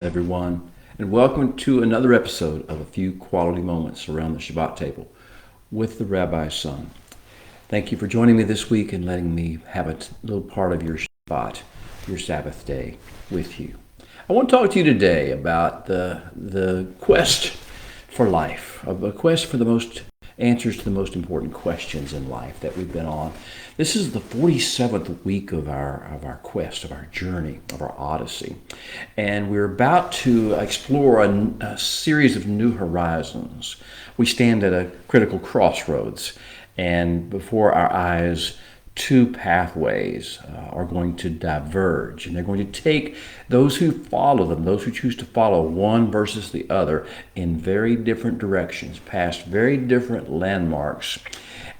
everyone, and welcome to another episode of A Few Quality Moments Around the Shabbat Table with the Rabbi's Son. Thank you for joining me this week and letting me have a little part of your Shabbat, your Sabbath day, with you. I want to talk to you today about the quest for life, a quest for the most answers to the most important questions in life that we've been on. This is the 47th week of our quest, of our journey, of our odyssey. And we're about to explore a series of new horizons. We stand at a critical crossroads, and before our eyes, two pathways are going to diverge, and they're going to take those who follow them, those who choose to follow one versus the other, in very different directions, past very different landmarks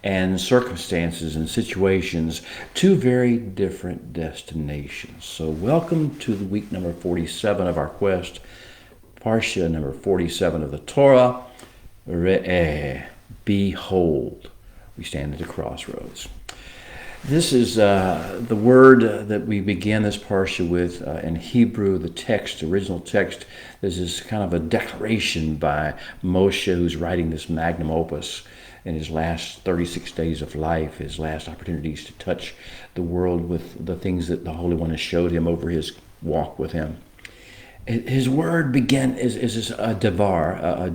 and circumstances and situations, to very different destinations. So welcome to the week number 47 of our quest, Parsha number 47 of the Torah, Re'eh, behold. We stand at a crossroads. This is the word that we began this parsha with in Hebrew. The text, original text, this is kind of a declaration by Moshe, who's writing this magnum opus in his last 36 days of life, his last opportunities to touch the world with the things that the Holy One has showed him over his walk with him. His word is a devar,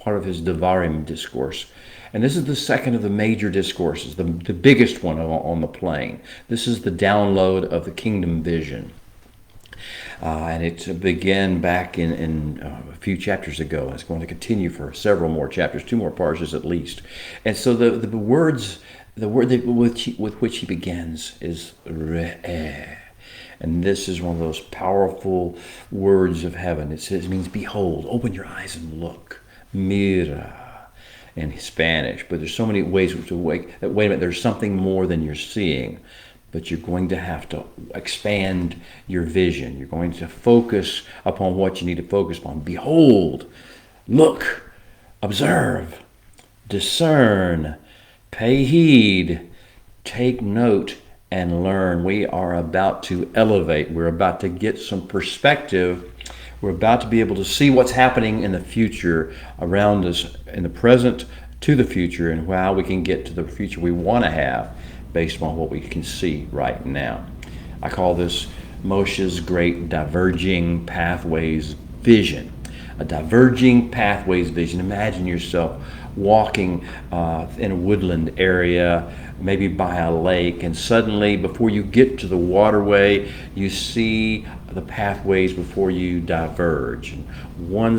part of his devarim discourse. And this is the second of the major discourses, the biggest one on the plain. This is the download of the kingdom vision. And it began back in a few chapters ago. It's going to continue for several more chapters, two more parshas at least. And so the word with which he begins is Re'eh. And this is one of those powerful words of heaven. It means behold, open your eyes and look. Mira in Spanish. But there's so many ways to wait a minute, there's something more than you're seeing. But you're going to have to expand your vision. You're going to focus upon what you need to focus upon. Behold, look, observe, discern, pay heed, take note, and learn. We are about to elevate. We're about to get some perspective. We're about to be able to see what's happening in the future around us, in the present to the future, and how we can get to the future we want to have based on what we can see right now. I call this Moshe's great diverging pathways vision. A diverging pathways vision. Imagine yourself walking in a woodland area, maybe by a lake, and suddenly before you get to the waterway, you see the pathways before you diverge. And one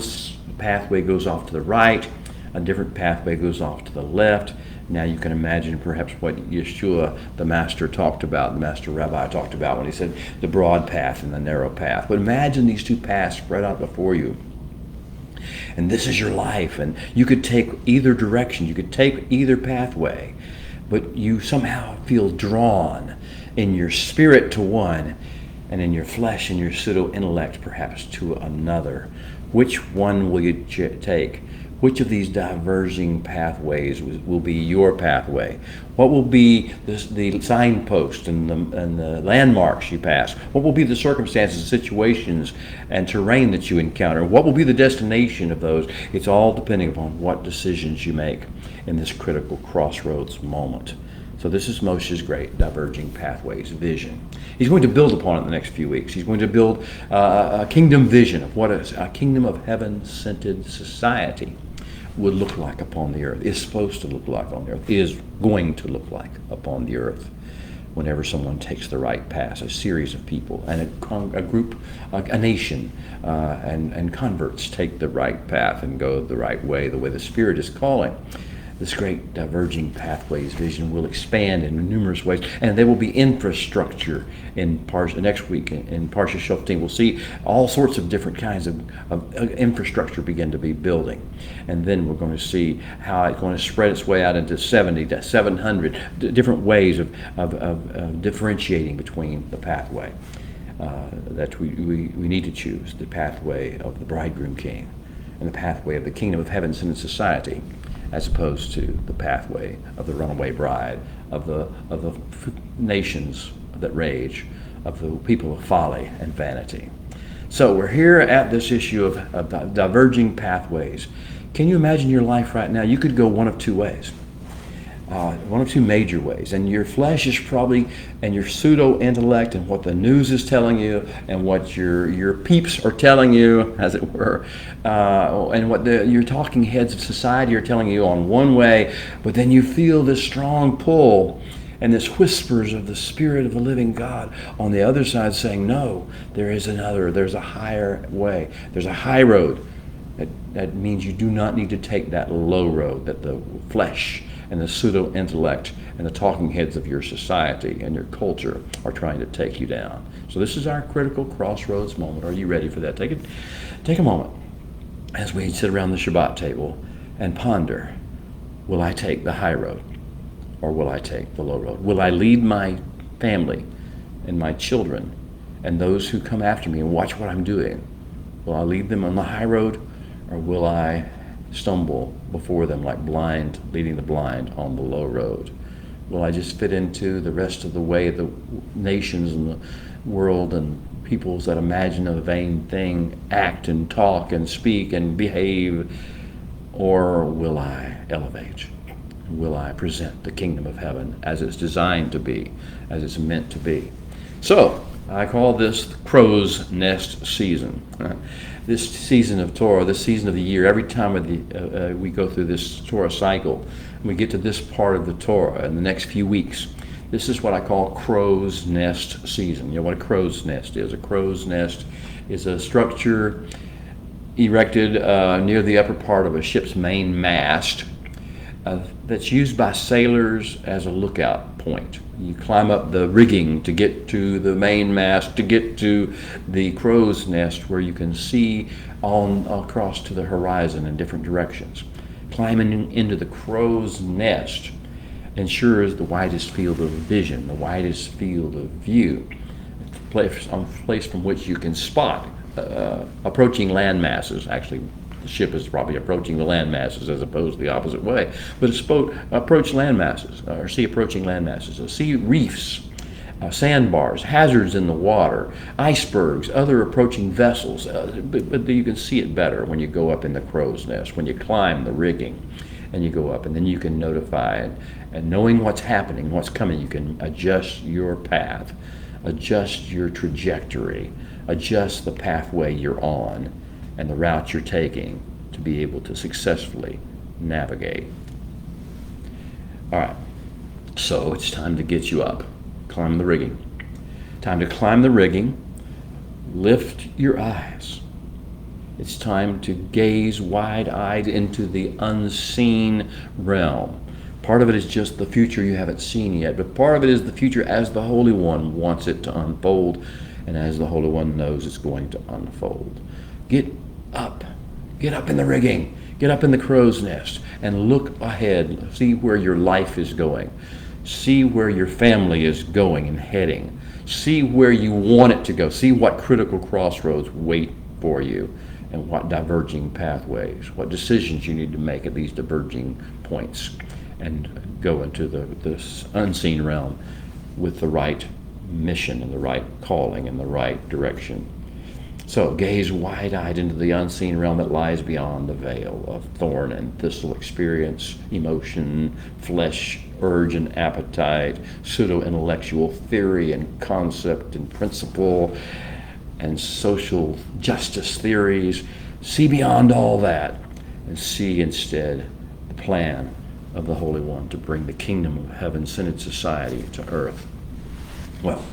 pathway goes off to the right, a different pathway goes off to the left. Now you can imagine perhaps what Yeshua, the master, talked about, the master rabbi talked about when he said the broad path and the narrow path. But imagine these two paths spread out before you. And this is your life, and you could take either direction, you could take either pathway, but you somehow feel drawn in your spirit to one, and in your flesh and your pseudo-intellect perhaps to another. Which one will you take? Which of these diverging pathways will be your pathway? What will be the signpost and the landmarks you pass? What will be the circumstances, situations, and terrain that you encounter? What will be the destination of those? It's all depending upon what decisions you make in this critical crossroads moment. So this is Moshe's great diverging pathways vision. He's going to build upon it in the next few weeks. He's going to build a kingdom vision of what a kingdom of heaven-scented society would look like upon the earth, is supposed to look like on the earth, is going to look like upon the earth whenever someone takes the right path, a series of people and a group, a nation, and converts take the right path and go the right way, the way the Spirit is calling. This great diverging pathways vision will expand in numerous ways, and there will be infrastructure in Parsha next week. In Parsha Shoftim, we'll see all sorts of different kinds of infrastructure begin to be building, and then we're going to see how it's going to spread its way out into 70 to 700 different ways of differentiating between the pathway that we need to choose: the pathway of the bridegroom king, and the pathway of the kingdom of heaven in society, as opposed to the pathway of the runaway bride, of the nations that rage, of the people of folly and vanity. So we're here at this issue of diverging pathways. Can you imagine your life right now? You could go one of two ways. One of two major ways, and your flesh is probably, and your pseudo-intellect and what the news is telling you and what your peeps are telling you, as it were, and what your talking heads of society are telling you on one way, but then you feel this strong pull and this whispers of the Spirit of the living God on the other side saying, no, there's a higher way, there's a high road. That means you do not need to take that low road that the flesh and the pseudo-intellect and the talking heads of your society and your culture are trying to take you down. So this is our critical crossroads moment. Are you ready for that? Take a moment as we sit around the Shabbat table and ponder, will I take the high road or will I take the low road? Will I lead my family and my children and those who come after me and watch what I'm doing? Will I lead them on the high road, or will I stumble before them like blind, leading the blind on the low road? Will I just fit into the rest of the way the nations and the world and peoples that imagine a vain thing act and talk and speak and behave? Or will I elevate? Will I present the kingdom of heaven as it's designed to be, as it's meant to be? So I call this the crow's nest season. This season of Torah, this season of the year, every time we go through this Torah cycle, and we get to this part of the Torah in the next few weeks, this is what I call crow's nest season. You know what a crow's nest is? A crow's nest is a structure erected near the upper part of a ship's main mast that's used by sailors as a lookout point. You climb up the rigging to get to the main mast, to get to the crow's nest where you can see on across to the horizon in different directions. Climbing into the crow's nest ensures the widest field of vision, the widest field of view, a place from which you can spot approaching land masses. Actually, the ship is probably approaching the land masses as opposed to the opposite way. But it's approach land masses, or see approaching land masses, see reefs, sandbars, hazards in the water, icebergs, other approaching vessels. But you can see it better when you go up in the crow's nest, when you climb the rigging and you go up, and then you can notify it. And knowing what's happening, what's coming, you can adjust your path, adjust your trajectory, adjust the pathway you're on and the route you're taking to be able to successfully navigate. All right, so it's time to get you up. Climb the rigging. Time to climb the rigging. Lift your eyes. It's time to gaze wide-eyed into the unseen realm. Part of it is just the future you haven't seen yet, but part of it is the future as the Holy One wants it to unfold and as the Holy One knows it's going to unfold. Get up in the rigging, get up in the crow's nest, and look ahead. See where your life is going. See where your family is going and heading. See where you want it to go. See what critical crossroads wait for you and what diverging pathways, what decisions you need to make at these diverging points, and go into this unseen realm with the right mission and the right calling and the right direction. So gaze wide-eyed into the unseen realm that lies beyond the veil of thorn and thistle experience, emotion, flesh, urge and appetite, pseudo-intellectual theory and concept and principle, and social justice theories. See beyond all that and see instead the plan of the Holy One to bring the kingdom of heaven-centered society to earth. Well,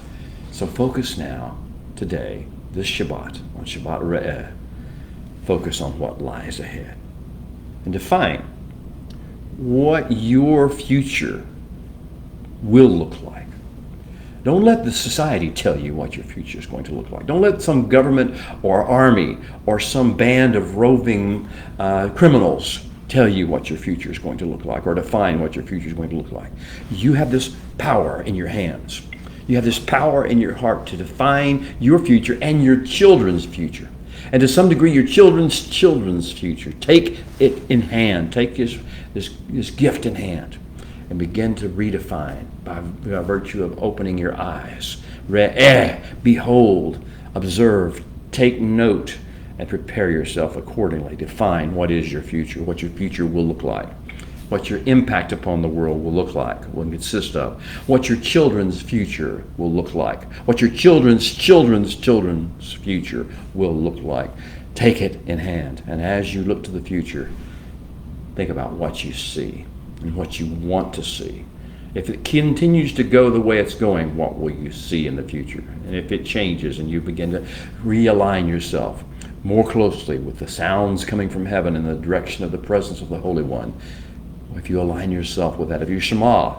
so focus now, today, this Shabbat, on Shabbat Re'eh, focus on what lies ahead. And define what your future will look like. Don't let the society tell you what your future is going to look like. Don't let some government or army or some band of roving criminals tell you what your future is going to look like or define what your future is going to look like. You have this power in your hands. You have this power in your heart to define your future and your children's future. And to some degree, your children's future. Take it in hand. Take this gift in hand and begin to redefine by virtue of opening your eyes. Re'eh, behold, observe, Take note and prepare yourself accordingly. Define what is your future, what your future will look like, what your impact upon the world will look like, will consist of, what your children's future will look like, what your children's future will look like. Take it in hand, and as you look to the future, think about what you see and what you want to see. If it continues to go the way it's going, what will you see in the future? And if it changes and you begin to realign yourself more closely with the sounds coming from heaven in the direction of the presence of the Holy One, if you align yourself with that, if you Shema,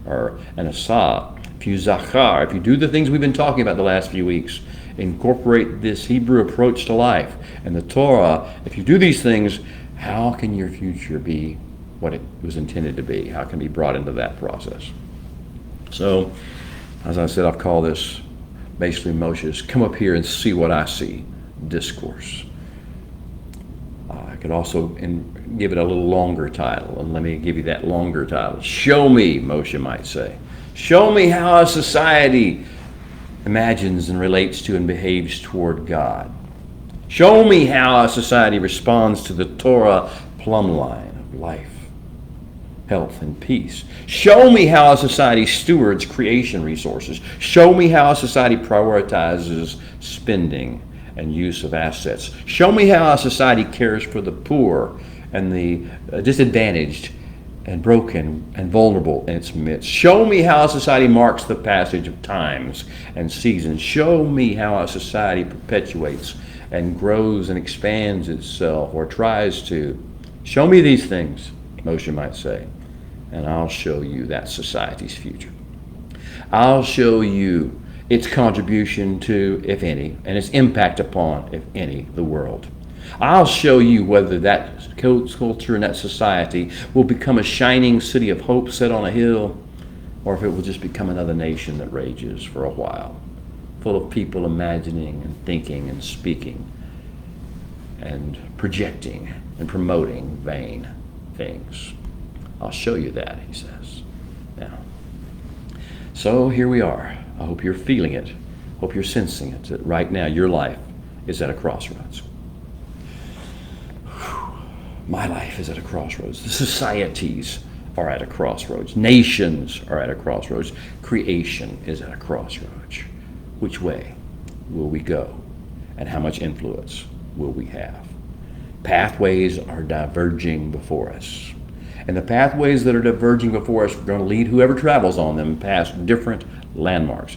or an Asa, if you Zachar, if you do the things we've been talking about the last few weeks, incorporate this Hebrew approach to life and the Torah, if you do these things, how can your future be what it was intended to be? How can it be brought into that process? So, as I said, I've called this basically Moshe's "Come Up Here and See What I See" discourse. I could also give it a little longer title, and let me give you that longer title. Show me, Moshe might say. Show me how a society imagines and relates to and behaves toward God. Show me how a society responds to the Torah plumb line of life, health, and peace. Show me how a society stewards creation resources. Show me how a society prioritizes spending and use of assets. Show me how a society cares for the poor and the disadvantaged and broken and vulnerable in its midst. Show me how a society marks the passage of times and seasons. Show me how a society perpetuates and grows and expands itself, or tries to. Show me these things, Moshe might say, and I'll show you that society's future. I'll show you its contribution to, if any, and its impact upon, if any, the world. I'll show you whether that culture and that society will become a shining city of hope set on a hill, or if it will just become another nation that rages for a while, full of people imagining and thinking and speaking and projecting and promoting vain things. I'll show you that, he says. Now, so here we are. I hope you're feeling it. Hope you're sensing it, that right now your life is at a crossroads. My life is at a crossroads. The societies are at a crossroads. Nations are at a crossroads. Creation is at a crossroads. Which way will we go? And how much influence will we have? Pathways are diverging before us. And the pathways that are diverging before us are going to lead whoever travels on them past different landmarks,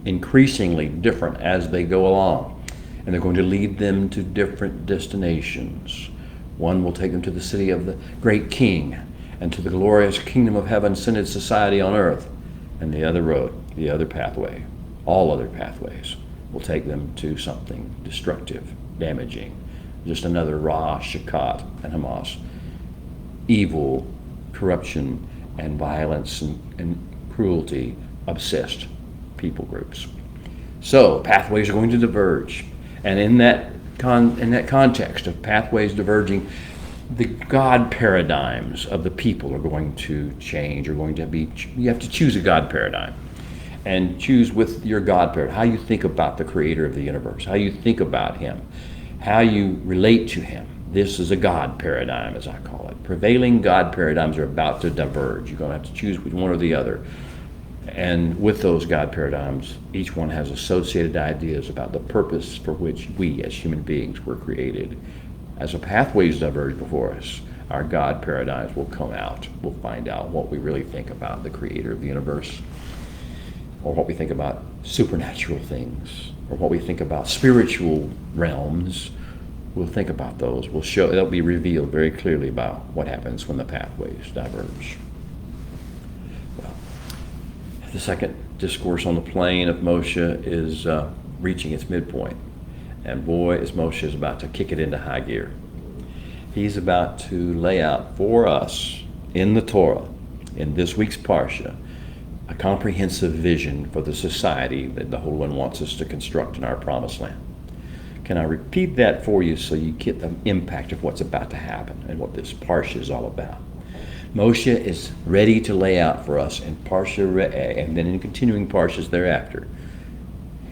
increasingly different as they go along. And they're going to lead them to different destinations. One will take them to the city of the great King and to the glorious kingdom of heaven, centered society on earth. And the other road, the other pathway, all other pathways will take them to something destructive, damaging, just another Ra, Shakat, and Hamas. Evil, corruption, and violence and cruelty obsessed people groups. So pathways are going to diverge, and in that context of pathways diverging, the God paradigms of the people are going to change. You have to choose a God paradigm, and choose with your God paradigm how you think about the Creator of the universe, how you think about Him, how you relate to Him. This is a God paradigm, as I call it. Prevailing God paradigms are about to diverge. You're going to have to choose one or the other. And with those God paradigms, each one has associated ideas about the purpose for which we as human beings were created. As the pathways diverge before us, our God paradigms will come out. We'll find out what we really think about the Creator of the universe, or what we think about supernatural things, or what we think about spiritual realms. We'll think about those. They'll be revealed very clearly about what happens when the pathways diverge. Well, the second discourse on the plain of Moshe is reaching its midpoint. And boy, is Moshe is about to kick it into high gear. He's about to lay out for us in the Torah, in this week's Parsha, a comprehensive vision for the society that the Holy One wants us to construct in our promised land. Can I repeat that for you so you get the impact of what's about to happen and what this Parsha is all about? Moshe is ready to lay out for us in Parsha Re'eh, and then in continuing Parshas thereafter,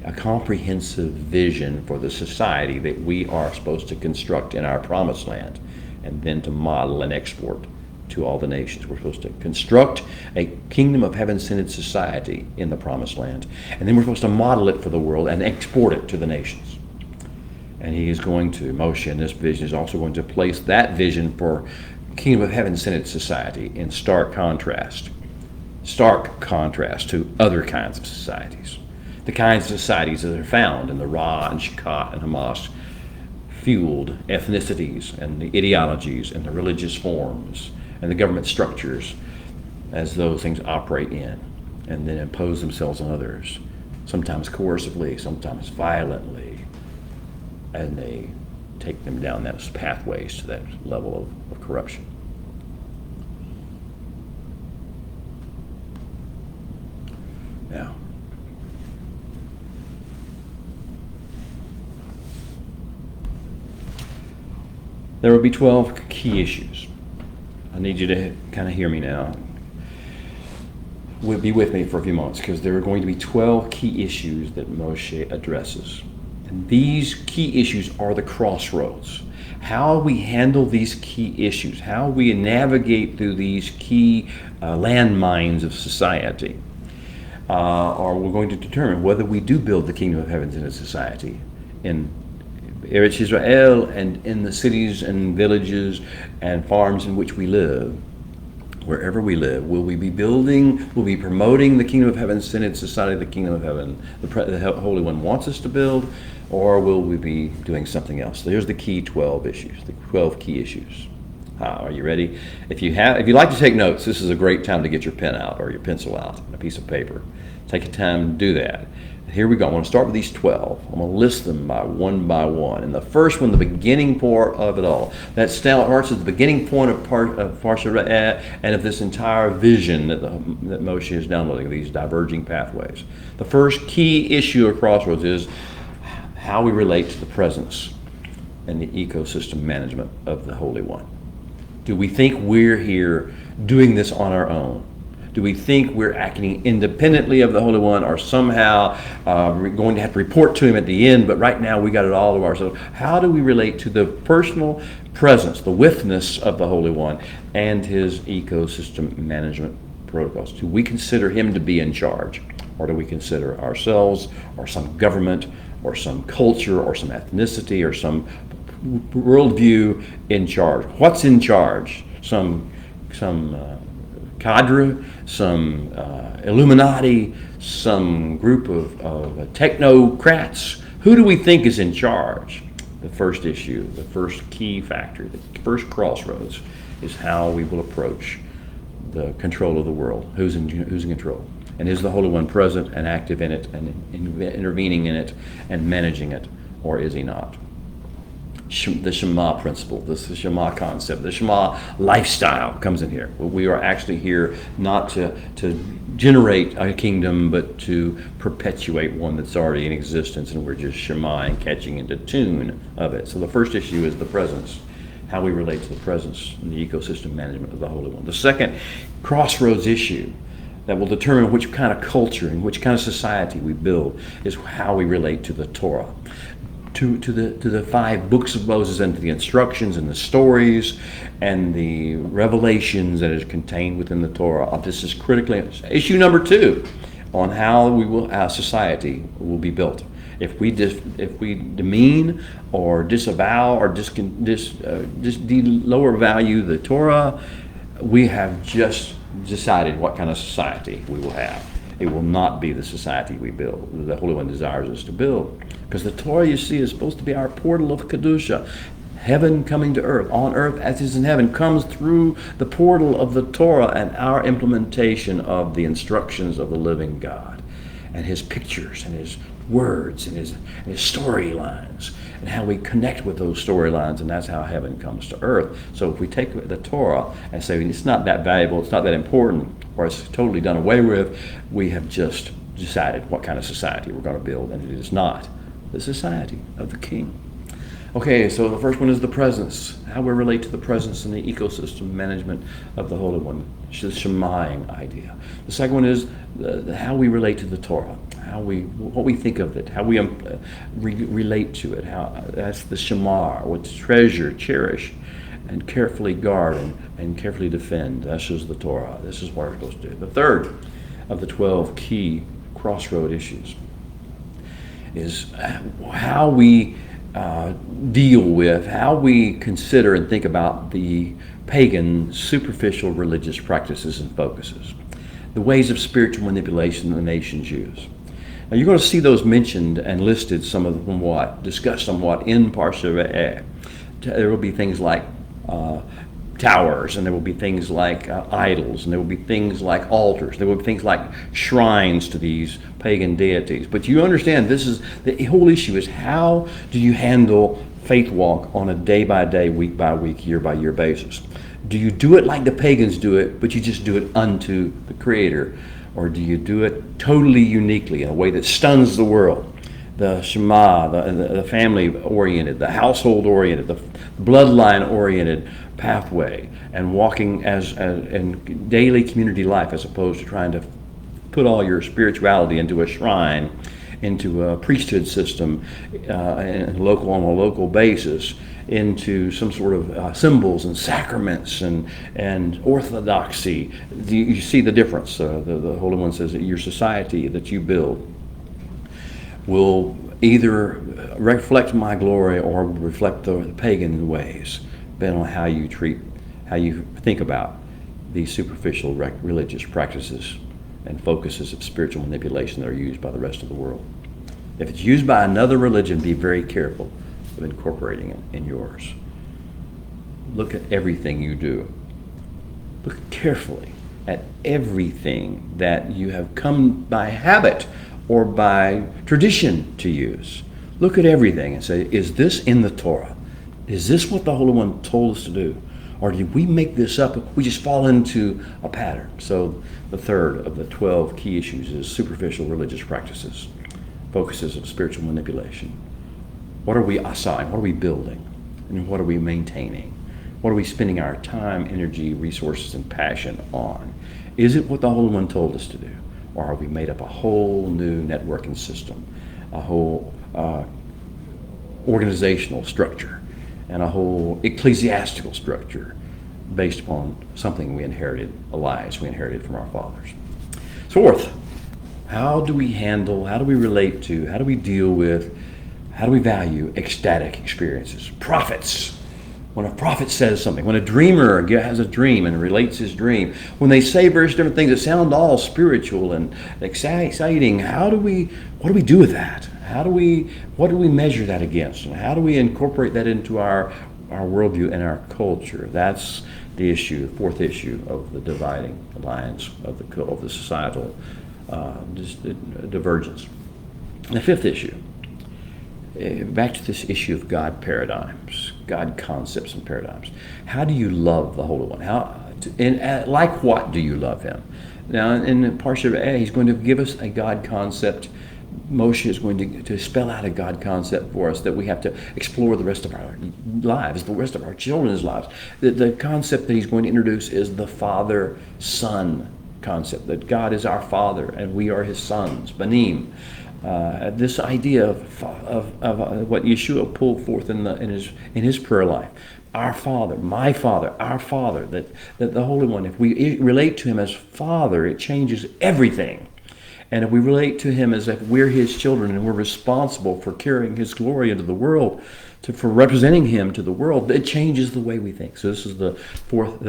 a comprehensive vision for the society that we are supposed to construct in our promised land, and then to model and export to all the nations. We're supposed to construct a kingdom of heaven-centered society in the promised land, and then we're supposed to model it for the world and export it to the nations. And he is going to, Moshe in this vision is also going to place that vision for kingdom of heaven-centered society in stark contrast to other kinds of societies. The kinds of societies that are found in the Ra and Shechat and Hamas fueled ethnicities and the ideologies and the religious forms and the government structures as those things operate in and then impose themselves on others, sometimes coercively, sometimes violently, and they take them down those pathways to that level of corruption. Now, there will be 12 key issues. I need you to kind of hear me now. Be with me for a few moments, because there are going to be 12 key issues that Moshe addresses. And these key issues are the crossroads. How we handle these key issues, how we navigate through these key landmines of society, are we're going to determine whether we do build the kingdom of heaven in a society in Eretz Israel and in the cities and villages and farms in which we live. Wherever we live, will we be promoting the kingdom of heaven centered society, the kingdom of heaven the Holy One wants us to build, or will we be doing something else? So here's the key 12 issues, the 12 key issues. Are you ready? If you like to take notes, this is a great time to get your pen out or your pencil out and a piece of paper. Take your time to do that. Here we go. I'm going to start with these 12. I'm going to list them one by one. And the first one, the beginning part of it all. That starts at the beginning point of Parsha Re'eh and of this entire vision that Moshe is downloading, these diverging pathways. The first key issue or crossroads is how we relate to the presence and the ecosystem management of the Holy One. Do we think we're here doing this on our own? Do we think we're acting independently of the Holy One, or somehow we're going to have to report to him at the end, but right now we got it all to ourselves? How do we relate to the personal presence, the witness of the Holy One, and his ecosystem management protocols? Do we consider him to be in charge, or do we consider ourselves, or some government, or some culture, or some ethnicity, or some worldview in charge? What's in charge? Some cadre, some Illuminati, some group of technocrats? Who do we think is in charge? The first issue, the first key factor, the first crossroads is how we will approach the control of the world. Who's in control? And is the Holy One present and active in it and intervening in it and managing it, or is he not? The Shema principle, the Shema concept, the Shema lifestyle comes in here. We are actually here not to generate a kingdom, but to perpetuate one that's already in existence, and we're just Shema and catching into tune of it. So the first issue is the presence, how we relate to the presence and the ecosystem management of the Holy One. The second crossroads issue that will determine which kind of culture and which kind of society we build is how we relate to the Torah. To the 5 books of Moses, and to the instructions and the stories and the revelations that is contained within the Torah. This is critically issue number 2 on how our society will be built. If we demean or disavow or lower value the Torah, we have just decided what kind of society we will have. It will not be the society we build, the Holy One desires us to build. Because the Torah, you see, is supposed to be our portal of Kedusha. Heaven coming to earth, on earth as is in heaven, comes through the portal of the Torah and our implementation of the instructions of the living God, and his pictures and his words and his storylines, and how we connect with those storylines, and that's how heaven comes to earth. So if we take the Torah and say it's not that valuable, it's not that important, or it's totally done away with, we have just decided what kind of society we're going to build, and it is not the society of the King. Okay, so the first one is the presence, how we relate to the presence and the ecosystem management of the Holy One, the Shemaim idea. The second one is how we relate to the Torah, what we think of it, how we relate to it. That's the Shemar, what's treasure, cherish, and carefully guard and carefully defend. This is the Torah. This is what we're supposed to do. The third of the 12 key crossroad issues is how we deal with, how we consider and think about the pagan, superficial religious practices and focuses, the ways of spiritual manipulation the nations use. Now you're going to see those mentioned and listed, some of them discussed somewhat in Parsha Ve'eh. There will be things like towers, and there will be things like idols, and there will be things like altars, there will be things like shrines to these pagan deities. But you understand, this is the whole issue: is how do you handle faith walk on a day-by-day, week-by-week, year-by-year basis? Do you do it like the pagans do it, but you just do it unto the Creator? Or do you do it totally uniquely in a way that stuns the world? The Shema, the family-oriented, the household-oriented, the bloodline-oriented pathway, and walking as in daily community life, as opposed to trying to put all your spirituality into a shrine, into a priesthood system, on a local basis, into some sort of symbols and sacraments and orthodoxy. You see the difference. The Holy One says that your society that you build will either reflect my glory or reflect the pagan ways, depending on how you think about these superficial religious practices and focuses of spiritual manipulation that are used by the rest of the world. If it's used by another religion, be very careful of incorporating it in yours. Look at everything you do. Look carefully at everything that you have come by habit or by tradition to use. Look at everything and say, is this in the Torah? Is this what the Holy One told us to do? Or did we make this up? We just fall into a pattern. So the third of the 12 key issues is superficial religious practices, focuses of spiritual manipulation. What are we assigning? What are we building? And what are we maintaining? What are we spending our time, energy, resources, and passion on? Is it what the Holy One told us to do? Or have we made up a whole new networking system, a whole organizational structure, and a whole ecclesiastical structure based upon something we inherited, lies we inherited from our fathers? Fourth, how do we handle, how do we relate to, how do we deal with, how do we value ecstatic experiences? Prophets. When a prophet says something, when a dreamer has a dream and relates his dream, when they say various different things that sound all spiritual and exciting, what do we do with that? What do we measure that against? And how do we incorporate that into our worldview and our culture? That's the issue, the fourth issue of the dividing lines of the societal divergence. And the fifth issue, back to this issue of God paradigms, God concepts and paradigms. How do you love the Holy One? Like what do you love Him? Now, in Parsha Ve'eh, He's going to give us a God concept. Moshe is going to spell out a God concept for us that we have to explore the rest of our lives, the rest of our children's lives. The concept that He's going to introduce is the Father-Son concept, that God is our Father and we are His sons, Banim. This idea of what Yeshua pulled forth in his prayer life, our Father, my Father, our Father, that the Holy One, if we relate to Him as Father, it changes everything. And if we relate to Him as if we're His children and we're responsible for carrying His glory into the world, for representing Him to the world, it changes the way we think. So this is the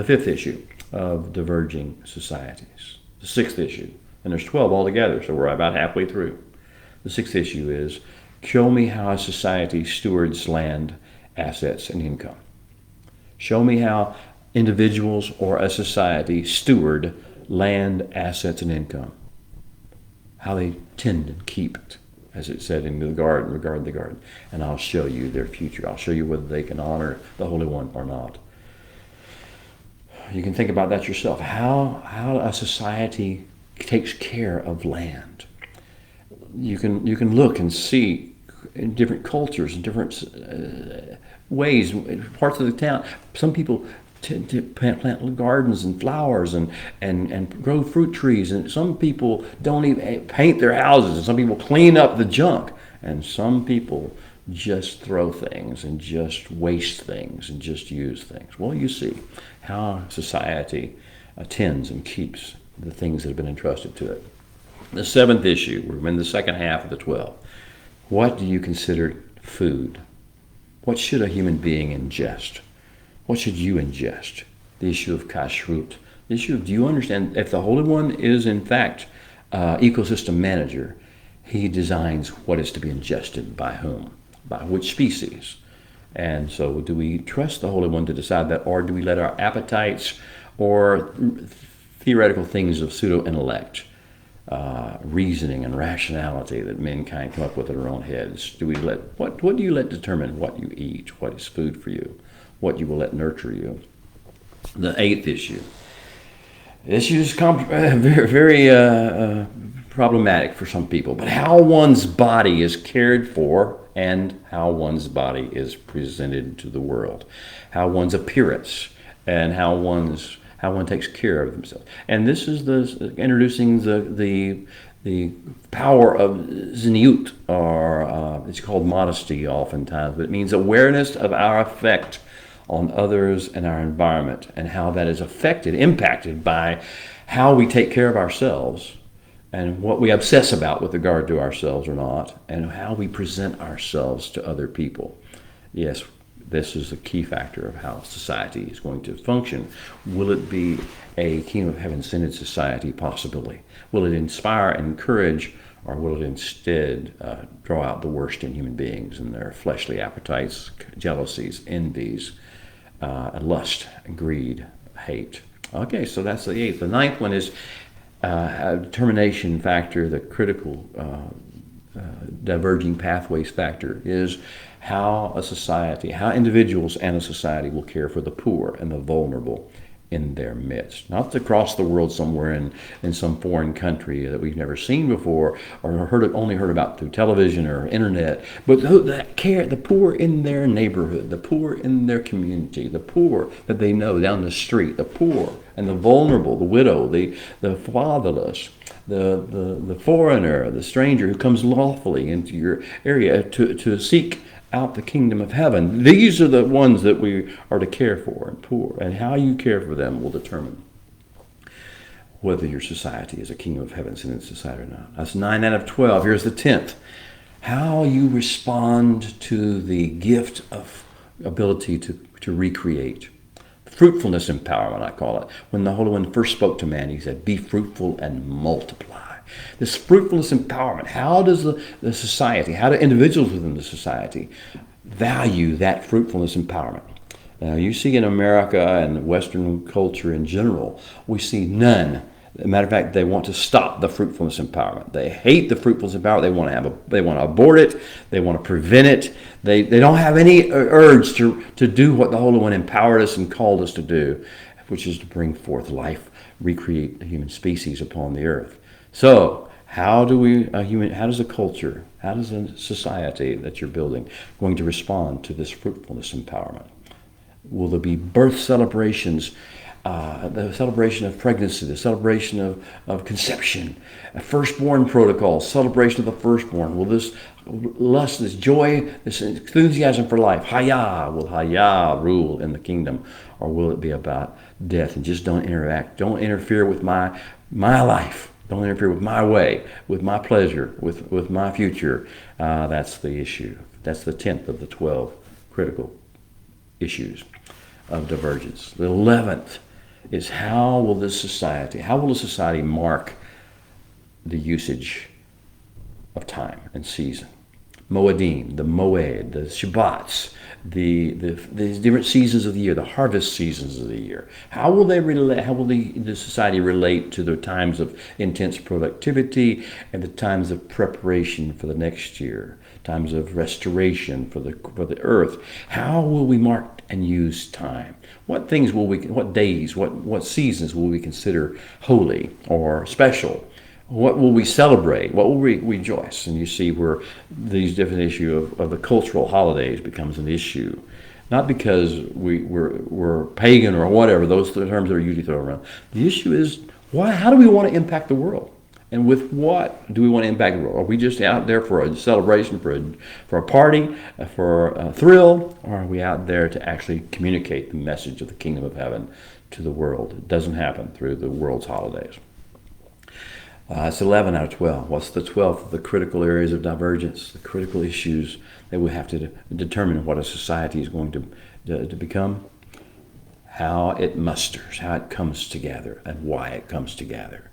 fifth issue of diverging societies. The sixth issue, and there's 12 altogether, so we're about halfway through. The sixth issue is, show me how a society stewards land, assets, and income. Show me how individuals or a society steward land, assets, and income. How they tend and keep it, as it said in the garden, regarding the garden. And I'll show you their future. I'll show you whether they can honor the Holy One or not. You can think about that yourself. How a society takes care of land. You can look and see in different cultures and different ways, parts of the town. Some people tend to plant gardens and flowers and grow fruit trees, and some people don't even paint their houses, and some people clean up the junk, and some people just throw things and just waste things and just use things. Well, you see how society attends and keeps the things that have been entrusted to it. The seventh issue, we're in the second half of the 12. What do you consider food? What should a human being ingest? What should you ingest? The issue of kashrut. The issue of, do you understand, if the Holy One is in fact ecosystem manager, he designs what is to be ingested by whom, by which species. And so do we trust the Holy One to decide that, or do we let our appetites or theoretical things of pseudo-intellect, reasoning and rationality that mankind come up with in their own heads, do we let, what do you let determine what you eat, what is food for you, what you will let nurture you? The eighth issue. This is very problematic for some people, but how one's body is cared for and how one's body is presented to the world, how one's appearance and how one takes care of themselves. And this is introducing the power of zniut, or it's called modesty oftentimes, but it means awareness of our effect on others and our environment, and how that is impacted by how we take care of ourselves and what we obsess about with regard to ourselves or not, and how we present ourselves to other people. Yes, this is a key factor of how society is going to function. Will it be a kingdom of heaven-centered society? Possibly. Will it inspire and encourage, or will it instead draw out the worst in human beings and their fleshly appetites, jealousies, envies, lust, greed, hate? Okay, so that's the eighth. The ninth one is a determination factor, the critical diverging pathways factor, is how a society, how individuals and a society will care for the poor and the vulnerable in their midst. Not across the world somewhere in some foreign country that we've never seen before or only heard about through television or internet, but the poor in their neighborhood, the poor in their community, the poor that they know down the street, the poor and the vulnerable, the widow, the fatherless, the foreigner, the stranger who comes lawfully into your area to seek out the kingdom of heaven. These are the ones that we are to care for, and poor. And how you care for them will determine whether your society is a kingdom of heaven centered society or not. That's 9 out of 12. Here's the 10th. How you respond to the gift of ability to recreate. Fruitfulness empowerment, I call it. When the Holy One first spoke to man, he said, be fruitful and multiply. This fruitfulness empowerment, how does the society, how do individuals within the society value that fruitfulness empowerment? Now, you see in America and Western culture in general, we see none. As a matter of fact, they want to stop the fruitfulness empowerment. They hate the fruitfulness empowerment. They want to abort it. They want to prevent it. They don't have any urge to do what the Holy One empowered us and called us to do, which is to bring forth life, recreate the human species upon the earth. So, how does a culture, how does a society that you're building going to respond to this fruitfulness empowerment? Will there be birth celebrations, the celebration of pregnancy, the celebration of conception, a firstborn protocol, celebration of the firstborn? Will this lust, this joy, this enthusiasm for life, will Hayah rule in the kingdom? Or will it be about death and just don't interfere with my life? Don't interfere with my way, with my pleasure, with my future. That's the issue. That's the 10th of the 12 critical issues of divergence. The 11th is how will the society mark the usage of time and season? Moedim, the Moed, the Shabbats, the different seasons of the year, the harvest seasons of the year. How will they relate? How will the society relate to the times of intense productivity and the times of preparation for the next year, times of restoration for the earth? How will we mark and use time? What days, what seasons will we consider holy or special? What will we celebrate? What will we rejoice? And you see where these different issue of the cultural holidays becomes an issue. Not because we're pagan or whatever, those terms that are usually thrown around. The issue is, how do we want to impact the world? And with what do we want to impact the world? Are we just out there for a celebration, for a party, for a thrill? Or are we out there to actually communicate the message of the kingdom of heaven to the world? It doesn't happen through the world's holidays. It's 11 out of 12. What's the 12th of the critical areas of divergence, the critical issues that we have to determine what a society is going to become? How it musters, how it comes together, and why it comes together.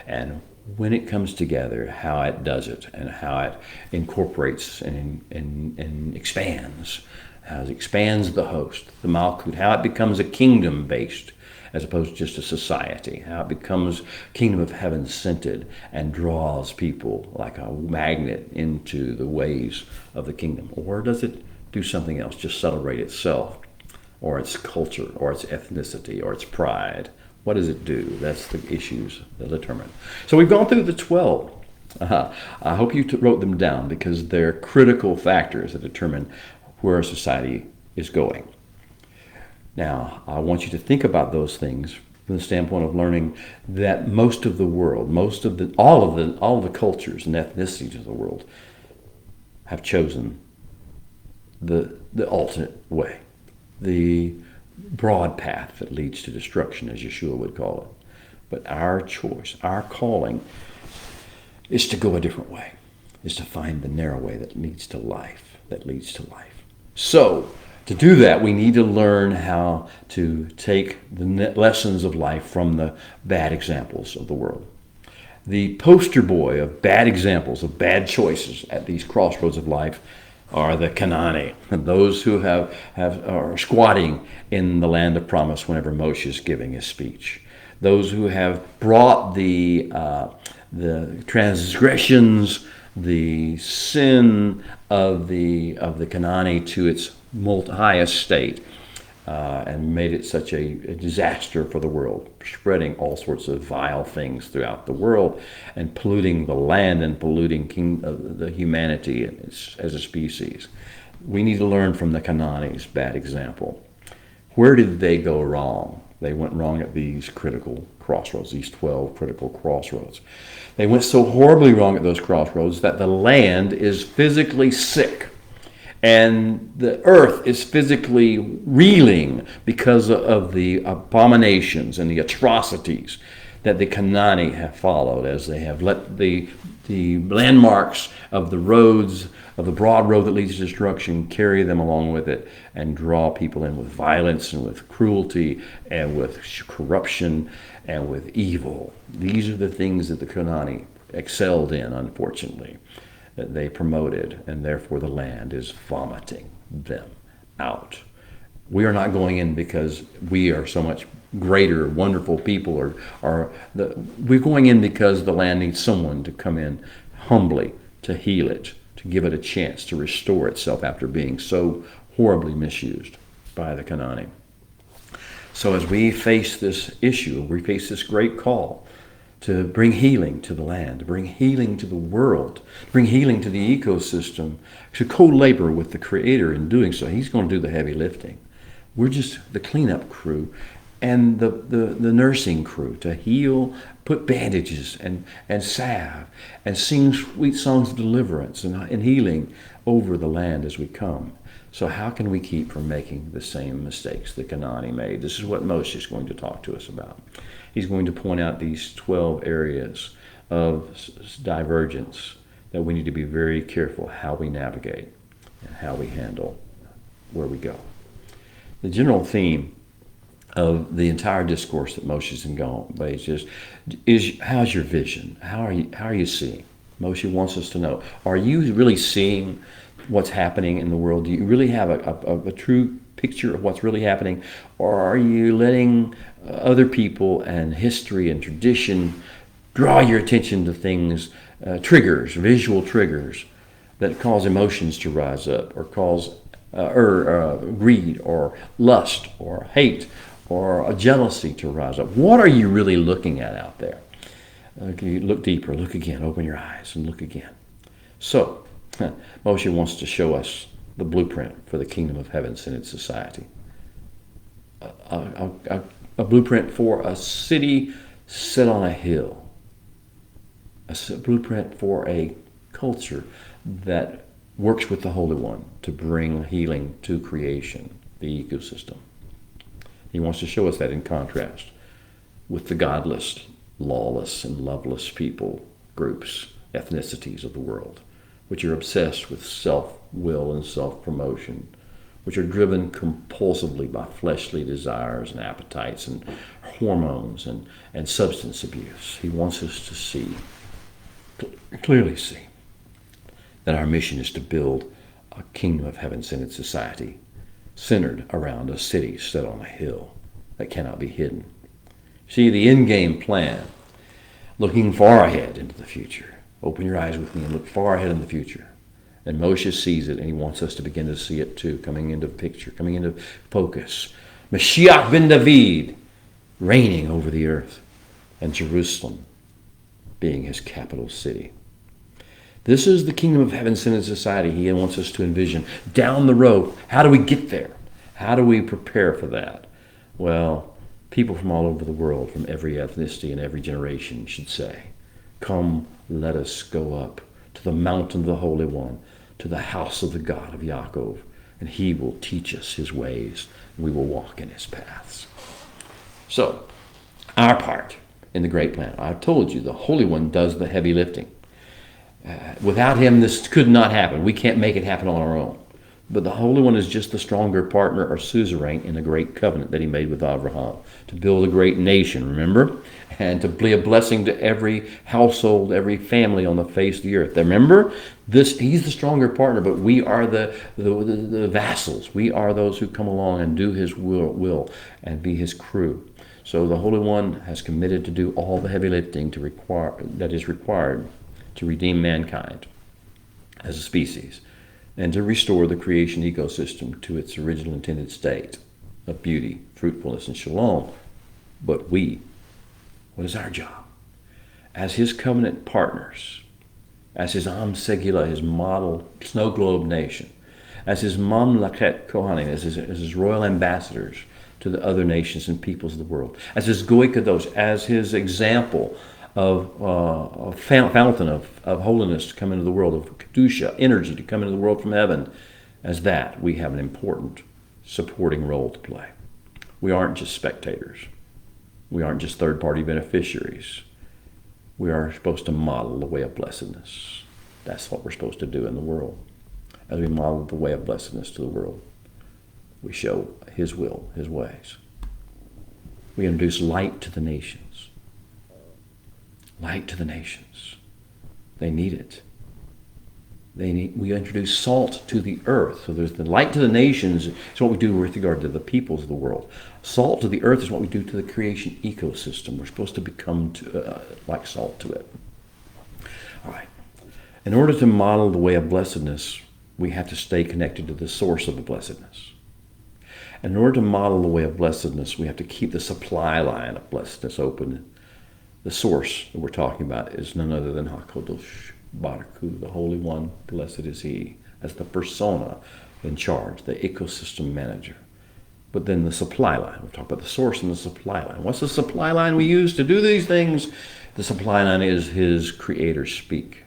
And when it comes together, how it does it, and how it incorporates and expands. How it expands the host, the Malkut, how it becomes a kingdom-based as opposed to just a society, how it becomes kingdom of heaven centered and draws people like a magnet into the ways of the kingdom. Or does it do something else, just celebrate itself, or its culture, or its ethnicity, or its pride? What does it do? That's the issues that determine. So we've gone through the 12. I hope you wrote them down because they're critical factors that determine where a society is going. Now, I want you to think about those things from the standpoint of learning that most of the world, all of the cultures and ethnicities of the world have chosen the alternate way, the broad path that leads to destruction, as Yeshua would call it. But our choice, our calling, is to go a different way, is to find the narrow way that leads to life, So, to do that, we need to learn how to take the lessons of life from the bad examples of the world. The poster boy of bad examples, of bad choices at these crossroads of life are the Canaani, those who are squatting in the land of promise whenever Moshe is giving his speech. Those who have brought the transgressions, the sin of the Canaani to its highest state, and made it such a disaster for the world, spreading all sorts of vile things throughout the world and polluting the land and polluting the humanity as a species. We need to learn from the Canaani's bad example. Where did they go wrong? They went wrong at these critical crossroads, these 12 critical crossroads. They went so horribly wrong at those crossroads that the land is physically sick. And the earth is physically reeling because of the abominations and the atrocities that the Canaani have followed, as they have let the landmarks of the roads, of the broad road that leads to destruction, carry them along with it and draw people in with violence and with cruelty and with corruption and with evil. These are the things that the Canaani excelled in, unfortunately, that they promoted, and therefore the land is vomiting them out. We are not going in because we are so much greater, wonderful people, we're going in because the land needs someone to come in humbly to heal it, to give it a chance to restore itself after being so horribly misused by the Canaani. So as we face this issue, we face this great call to bring healing to the land, to bring healing to the world, to bring healing to the ecosystem, to co-labor with the Creator in doing so. He's going to do the heavy lifting. We're just the cleanup crew and the nursing crew to heal, put bandages and salve, and sing sweet songs of deliverance and healing over the land as we come. So how can we keep from making the same mistakes that Canaani made? This is what Moshe is going to talk to us about. He's going to point out these 12 areas of divergence that we need to be very careful how we navigate and how we handle where we go. The general theme of the entire discourse that Moshe's engaged is how's your vision? How are you seeing? Moshe wants us to know, are you really seeing what's happening in the world? Do you really have a true picture of what's really happening? Or are you letting other people and history and tradition draw your attention to things, visual triggers that cause emotions to rise up, or cause greed or lust or hate or a jealousy to rise up? What are you really looking at out there? Look deeper, look again, open your eyes and look again. So, Moshe wants to show us the blueprint for the kingdom of heavens in its society. A blueprint for a city set on a hill. A blueprint for a culture that works with the Holy One to bring healing to creation, the ecosystem. He wants to show us that in contrast with the godless, lawless, and loveless people, groups, ethnicities of the world, which are obsessed with self-will and self-promotion, which are driven compulsively by fleshly desires and appetites and hormones and substance abuse. He wants us to see, clearly see, that our mission is to build a kingdom of heaven-centered society centered around a city set on a hill that cannot be hidden. See, the end-game plan, looking far ahead into the future. Open your eyes with me and look far ahead in the future. And Moshe sees it, and he wants us to begin to see it too, coming into picture, coming into focus. Mashiach ben David reigning over the earth, and Jerusalem being his capital city. This is the kingdom of heaven-centered society he wants us to envision. Down the road, how do we get there? How do we prepare for that? Well, people from all over the world, from every ethnicity and every generation should say, come, let us go up to the mountain of the Holy One, to the house of the God of Yaakov, and he will teach us his ways, and we will walk in his paths. So, our part in the great plan. I've told you, the Holy One does the heavy lifting. Without him, this could not happen. We can't make it happen on our own. But the Holy One is just the stronger partner or suzerain in the great covenant that he made with Abraham to build a great nation, remember? And to be a blessing to every household, every family on the face of the earth. Remember, he's the stronger partner, but we are the vassals. We are those who come along and do his will and be his crew. So the Holy One has committed to do all the heavy lifting that is required to redeem mankind as a species and to restore the creation ecosystem to its original intended state of beauty, fruitfulness, and shalom. But what is our job? As his covenant partners, as his Am Segillah, his model snow globe nation, as his Mamlaket Kohanim, as his royal ambassadors to the other nations and peoples of the world, as his Goy Kadosh, as his example of a fountain of holiness to come into the world, of Kedusha, energy to come into the world from heaven. As that, we have an important supporting role to play. We aren't just spectators. We aren't just third-party beneficiaries. We are supposed to model the way of blessedness. That's what we're supposed to do in the world. As we model the way of blessedness to the world, we show his will, his ways. We introduce light to the nations. Light to the nations. They need it. We introduce salt to the earth. So there's the light to the nations is what we do with regard to the peoples of the world. Salt to the earth is what we do to the creation ecosystem. We're supposed to become like salt to it. All right. In order to model the way of blessedness, we have to stay connected to the source of the blessedness. And in order to model the way of blessedness, we have to keep the supply line of blessedness open. The source that we're talking about is none other than HaKadosh Baruch Hu, the Holy One, blessed is he, as the persona in charge, the ecosystem manager. But then the supply line, we'll talk about the source and the supply line. What's the supply line we use to do these things? The supply line is his creator speak.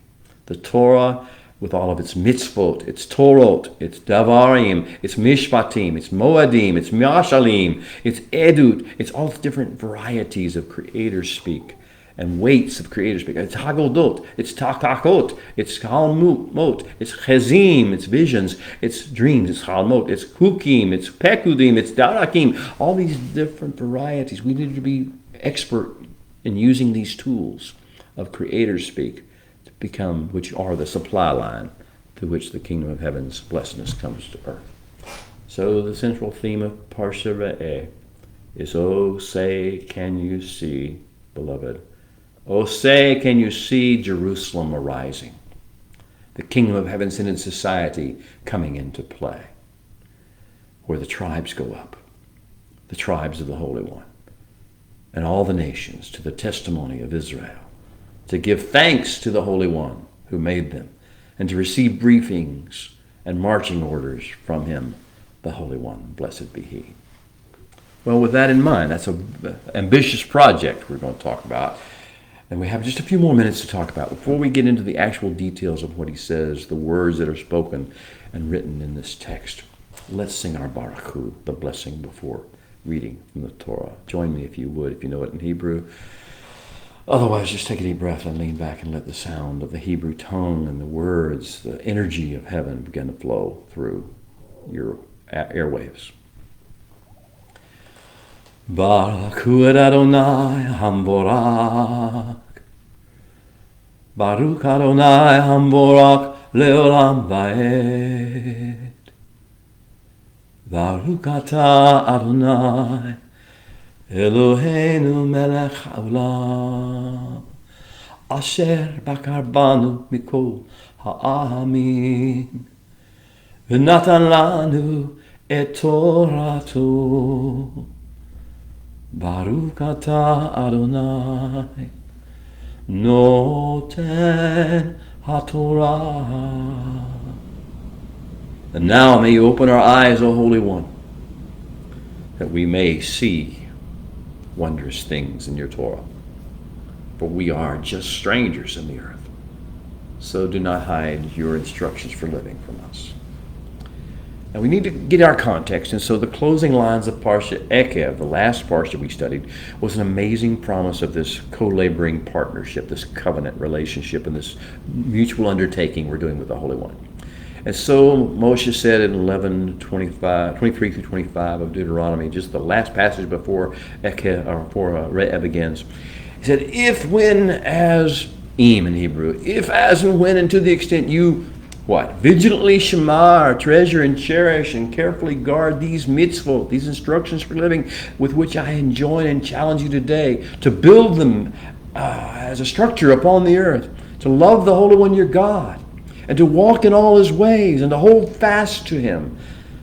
The Torah, with all of its mitzvot, its Torot, its Davarim, its Mishpatim, its Moadim, its Mashalim, its Edut, it's all the different varieties of creator speak and weights of creator speak. It's Hagodot, it's Takakot, it's Halmot, it's Chezim, it's visions, it's dreams, it's Halmot, it's Hukim, it's Pekudim, it's Darakim, all these different varieties. We need to be expert in using these tools of creator speak to become, which are the supply line through which the kingdom of heaven's blessedness comes to earth. So the central theme of Parsha Re'eh is, oh, say, can you see, beloved? Oh, say, can you see Jerusalem arising? The kingdom of heaven sent in society coming into play, where the tribes go up, the tribes of the Holy One, and all the nations to the testimony of Israel, to give thanks to the Holy One who made them, and to receive briefings and marching orders from him, the Holy One. Blessed be he. Well, with that in mind, that's an ambitious project we're going to talk about. And we have just a few more minutes to talk about before we get into the actual details of what he says, the words that are spoken and written in this text. Let's sing our Baruch, the blessing before reading from the Torah. Join me if you would, if you know it in Hebrew. Otherwise, just take a deep breath and lean back and let the sound of the Hebrew tongue and the words, the energy of heaven begin to flow through your airwaves. Baruch hu et Adonai Hamborak. Baruch Adonai Hamborak leolam vaed. Baruch atah Adonai Eloheinu melech haolam asher bakar banu mikol ha'amim v'natan lanu et Torato. Baruch atah Adonai noten haTorah. And now may you open our eyes, O Holy One, that we may see wondrous things in your Torah. For we are just strangers in the earth. So do not hide your instructions for living from us. And we need to get our context. And so the closing lines of Parsha Ekev, the last Parsha we studied, was an amazing promise of this co-laboring partnership, this covenant relationship, and this mutual undertaking we're doing with the Holy One. And so Moshe said in 23 through 25 of Deuteronomy, just the last passage before Re'eh begins, he said, if, when, as, im in Hebrew, if, as, and when, and to the extent you, what? Vigilantly shamar, treasure and cherish and carefully guard these mitzvot, these instructions for living with which I enjoin and challenge you today, to build them as a structure upon the earth, to love the Holy One your God, and to walk in all his ways, and to hold fast to him.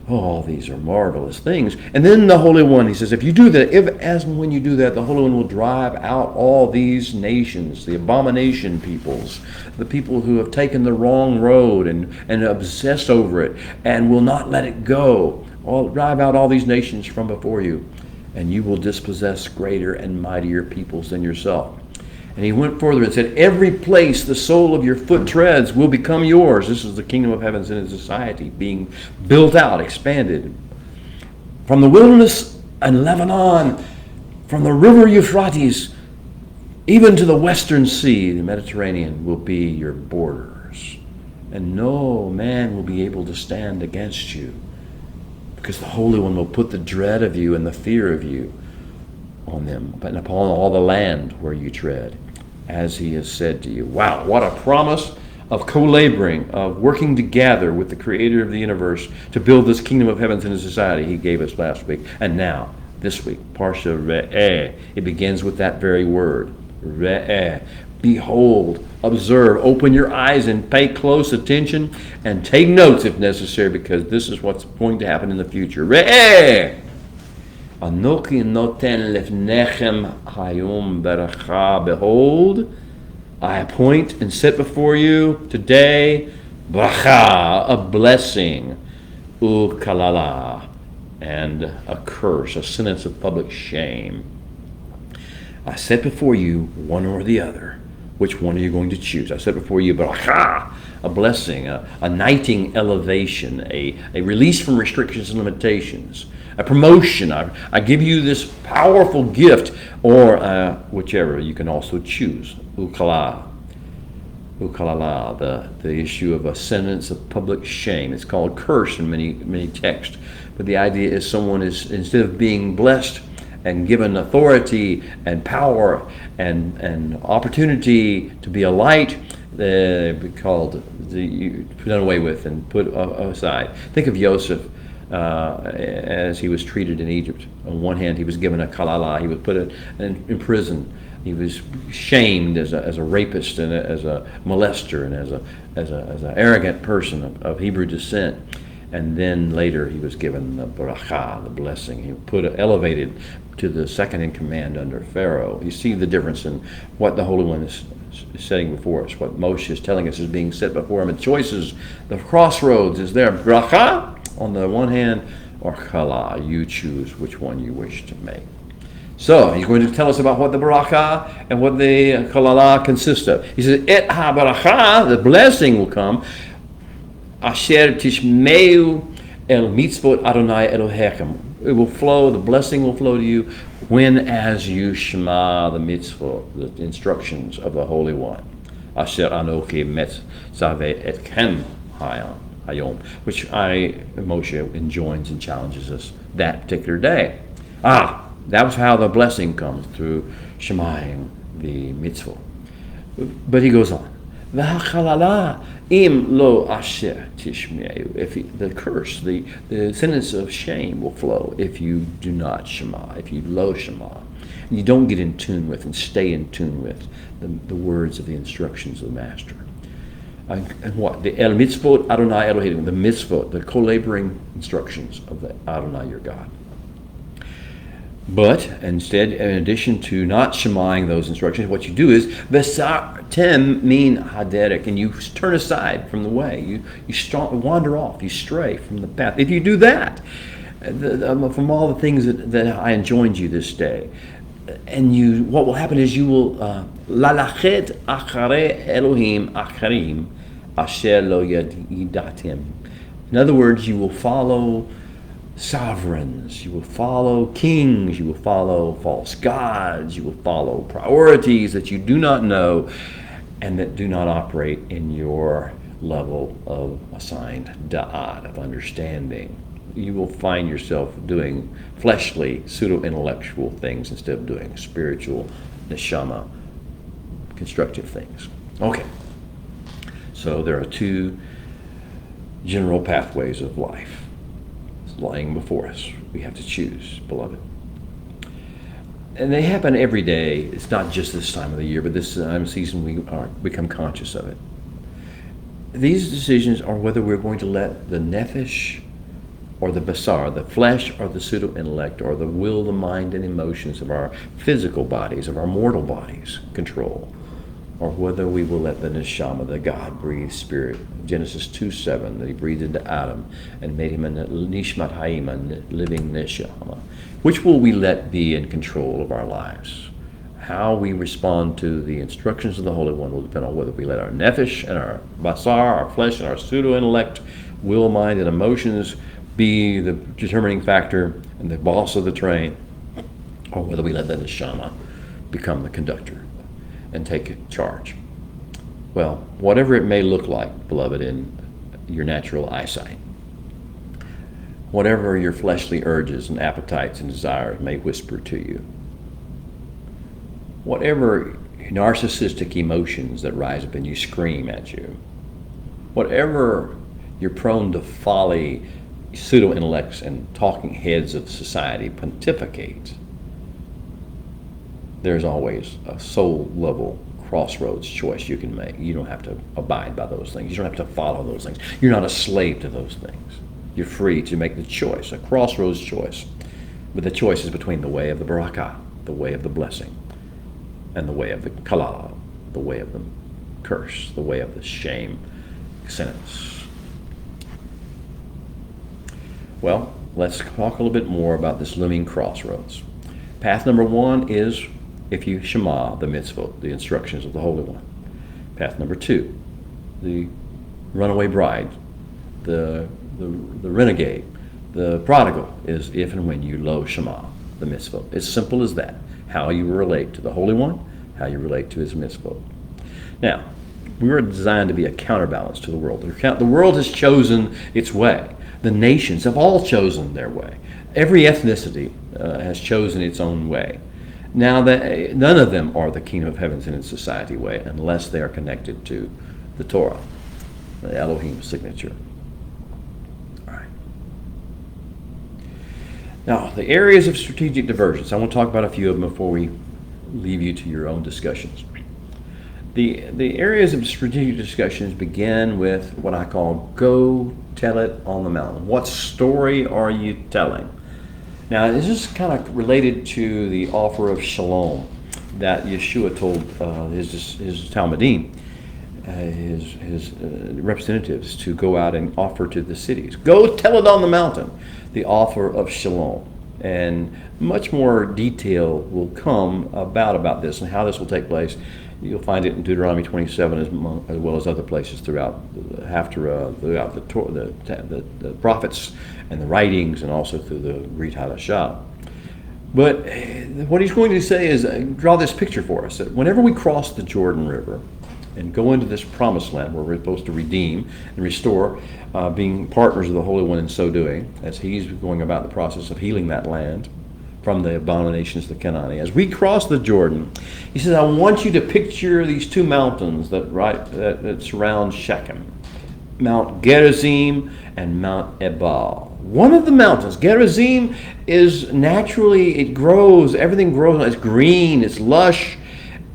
Oh, all these are marvelous things. And then the Holy One, he says, if you do that, if, as and when you do that, the Holy One will drive out all these nations, the abomination peoples, the people who have taken the wrong road and obsessed over it, and will not let it go. Drive out all these nations from before you, and you will dispossess greater and mightier peoples than yourself. And he went further and said, every place the sole of your foot treads will become yours. This is the kingdom of heavens in society being built out, expanded. From the wilderness and Lebanon, from the river Euphrates, even to the western sea, the Mediterranean, will be your borders. And no man will be able to stand against you, because the Holy One will put the dread of you and the fear of you on them, and upon all the land where you tread, as he has said to you. Wow, what a promise of co-laboring, of working together with the creator of the universe to build this kingdom of heavens in a society he gave us last week. And now, this week, Parsha Re'eh, it begins with that very word, Re'eh. Behold, observe, open your eyes and pay close attention and take notes if necessary, because this is what's going to happen in the future. Re'eh! Anochi noten lefnechem hayom beracha. Behold, I appoint and set before you today bracha, a blessing, ukalala, and a curse, a sentence of public shame. I set before you one or the other. Which one are you going to choose? I set before you bracha, a blessing, a knighting elevation, a release from restrictions and limitations, a promotion. I give you this powerful gift, or whichever you can also choose. Ukalala, the issue of a sentence of public shame. It's called curse in many texts, but the idea is someone is, instead of being blessed and given authority and power and opportunity to be a light, be called, done away with and put aside. Think of Joseph as he was treated in Egypt. On one hand, he was given a kalala, he was put in prison. He was shamed as a rapist and as a molester and as an arrogant person of Hebrew descent. And then later he was given the bracha, the blessing. He was elevated to the second in command under Pharaoh. You see the difference in what the Holy One is setting before us. What Moshe is telling us is being set before him. The choices, the crossroads is there. Bracha on the one hand, or chala. You choose which one you wish to make. So he's going to tell us about what the bracha and what the kalala consists of. He says, Et ha-bracha, the blessing will come, asher tishmeu el mitzvot Adonai Elohechem. It will flow, the blessing will flow to you when as you shema the mitzvot, the instructions of the Holy One. Asher anochi metzaveh etchem hayom, which Moshe enjoins and challenges us that particular day. That was how the blessing comes, through shemaing the mitzvah. But he goes on. V'hachalala im lo asher tishmeu. If the curse, the sentence of shame will flow if you do not shema, if you lo shema. And you don't get in tune with and stay in tune with the words of the instructions of the Master. And what? The el mitzvot Adonai Elohim, the mitzvot, the co-laboring instructions of the Adonai your God. But instead, in addition to not shemaing those instructions, what you do is vesartem min haderek, and you turn aside from the way. You wander off. You stray from the path. If you do that, from all the things that I enjoined you this day, and what will happen is you will lalachet achare Elohim acharim asher lo yadatim. In other words, you will follow sovereigns, you will follow kings, you will follow false gods, you will follow priorities that you do not know and that do not operate in your level of assigned da'at, of understanding. You will find yourself doing fleshly, pseudo-intellectual things instead of doing spiritual, neshama, constructive things. Okay, so there are two general pathways of life lying before us. We have to choose, beloved. And they happen every day. It's not just this time of the year, but this time of season we become conscious of it. These decisions are whether we're going to let the nephesh or the basar, the flesh or the pseudo-intellect, or the will, the mind, and emotions of our physical bodies, of our mortal bodies, control, or whether we will let the neshama, the God-breathed spirit, Genesis 2:7, that he breathed into Adam and made him a nishmat hayim, a living neshama. Which will we let be in control of our lives? How we respond to the instructions of the Holy One will depend on whether we let our nefesh and our basar, our flesh and our pseudo-intellect, will, mind, and emotions be the determining factor and the boss of the train, or whether we let the neshama become the conductor and take charge. Well, whatever it may look like, beloved, in your natural eyesight, whatever your fleshly urges and appetites and desires may whisper to you, whatever narcissistic emotions that rise up and you scream at you, whatever you're prone to folly, pseudo-intellects and talking heads of society pontificate, there's always a soul-level crossroads choice you can make. You don't have to abide by those things. You don't have to follow those things. You're not a slave to those things. You're free to make the choice, a crossroads choice. But the choice is between the way of the barakah, the way of the blessing, and the way of the kalala, the way of the curse, the way of the shame sentence. Well, let's talk a little bit more about this looming crossroads. Path number one is if you shema the mitzvot, the instructions of the Holy One. Path number two, the runaway bride, the renegade, the prodigal, is if and when you lo shema the mitzvot. It's simple as that. How you relate to the Holy One, how you relate to his mitzvot. Now, we were designed to be a counterbalance to the world. The world has chosen its way. The nations have all chosen their way. Every ethnicity has chosen its own way. Now, none of them are the kingdom of heavens in its society way unless they are connected to the Torah, the Elohim signature. All right. Now, the areas of strategic divergence. I want to talk about a few of them before we leave you to your own discussions. The areas of strategic discussions begin with what I call go tell it on the mountain. What story are you telling? Now, this is kind of related to the offer of shalom that Yeshua told his Talmudim, his representatives, to go out and offer to the cities. Go tell it on the mountain, the offer of shalom. And much more detail will come about this and how this will take place. You'll find it in Deuteronomy 27 as well as other places throughout throughout the prophets and the writings, and also through the Brit Hadashah. But what he's going to say is draw this picture for us, that whenever we cross the Jordan River and go into this promised land where we're supposed to redeem and restore, being partners of the Holy One in so doing, as he's going about the process of healing that land from the abominations of the Canaanite. As we cross the Jordan, he says, I want you to picture these two mountains that surround Shechem, Mount Gerizim and Mount Ebal. One of the mountains, Gerizim, is naturally, it grows, everything grows, it's green, it's lush,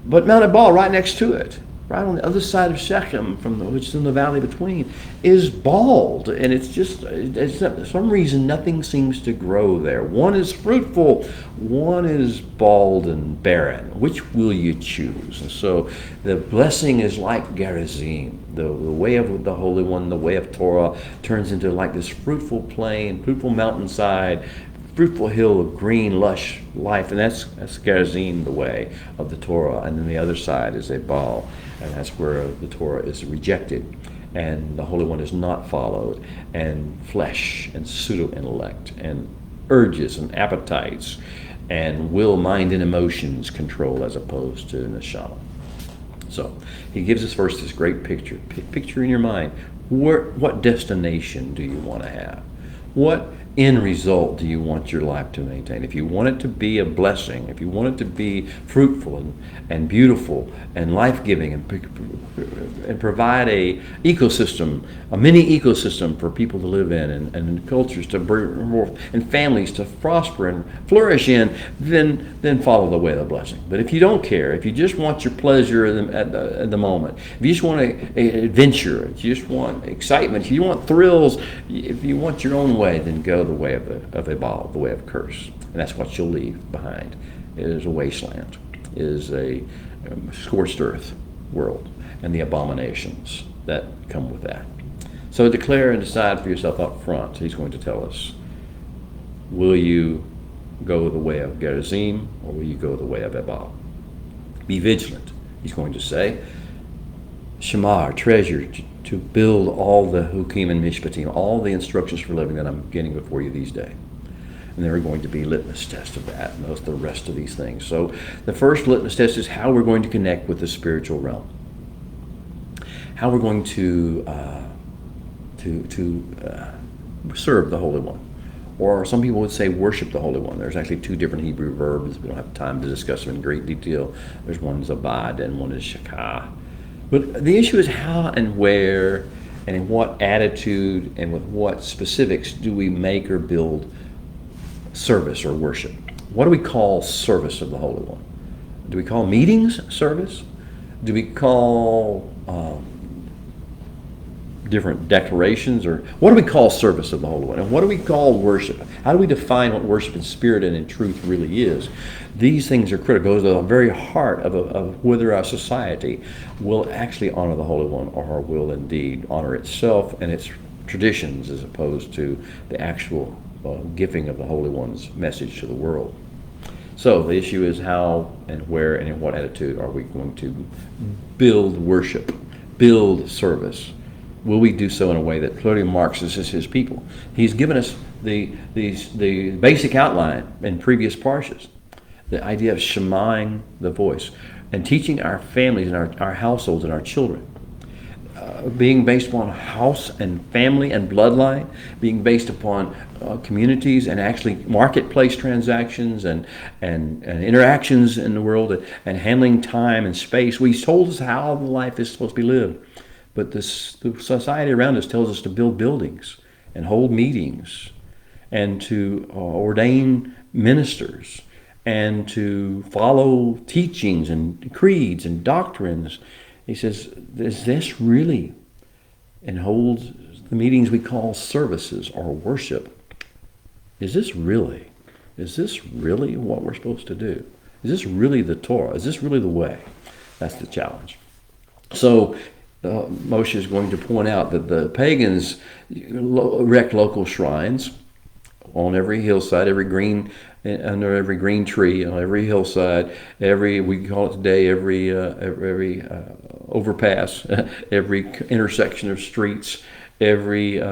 but Mount Ebal, right next to it, right on the other side of Shechem, which is in the valley between, is bald, and for some reason nothing seems to grow there. One is fruitful, one is bald and barren. Which will you choose? And so the blessing is like Gerizim. The way of the Holy One, the way of Torah, turns into like this fruitful plain, fruitful mountainside, fruitful hill of green, lush life, and that's Gerizim, the way of the Torah. And then the other side is Ebal, and that's where the Torah is rejected, and the Holy One is not followed, and flesh and pseudo-intellect and urges and appetites and will, mind, and emotions control, as opposed to neshama. So he gives us first this great picture. Picture in your mind, what destination do you want to have? What end result do you want your life to maintain? If you want it to be a blessing, if you want it to be fruitful and beautiful and life-giving, and provide a ecosystem, a mini ecosystem for people to live in, and cultures to bring, and families to prosper and flourish in, then follow the way of the blessing. But if you don't care, if you just want your pleasure at the moment, if you just want an adventure, if you just want excitement, if you want thrills, if you want your own way, then go the way of Ebal, the way of curse. And that's what you'll leave behind. It is a wasteland. It is a scorched earth world, and the abominations that come with that. So declare and decide for yourself up front. He's going to tell us, will you go the way of Gerizim, or will you go the way of Ebal? Be vigilant, he's going to say. Shema, treasure, to build all the Hukim and Mishpatim, all the instructions for living that I'm getting before you these days. And there are going to be litmus tests of that, and the rest of these things. So the first litmus test is how we're going to connect with the spiritual realm. How we're going to serve the Holy One. Or some people would say worship the Holy One. There's actually two different Hebrew verbs. We don't have time to discuss them in great detail. There's one is abad and one is shakah. But the issue is how and where and in what attitude and with what specifics do we make or build service or worship. What do we call service of the Holy One? Do we call meetings service? Do we call different declarations? Or what do we call service of the Holy One? And what do we call worship? How do we define what worship in spirit and in truth really is? These things are critical. Those are the very heart of whether our society will actually honor the Holy One, or will indeed honor itself and its traditions, as opposed to the actual giving of the Holy One's message to the world. So the issue is how and where and in what attitude are we going to build worship, build service. Will we do so in a way that clearly marks us as his people? He's given us the basic outline in previous parshas. The idea of shemaing the voice and teaching our families and our households and our children. Being based upon house and family and bloodline, being based upon communities and actually marketplace transactions and interactions in the world, and handling time and space. He's told us how life is supposed to be lived. But the society around us tells us to build buildings and hold meetings and to ordain ministers and to follow teachings and creeds and doctrines. He says, is this really, and hold the meetings we call services or worship, is this really what we're supposed to do? Is this really the Torah? Is this really the way? That's the challenge. So Moshe is going to point out that the pagans erect local shrines on every hillside, under every green tree, on every hillside, we call it today every overpass, every intersection of streets, every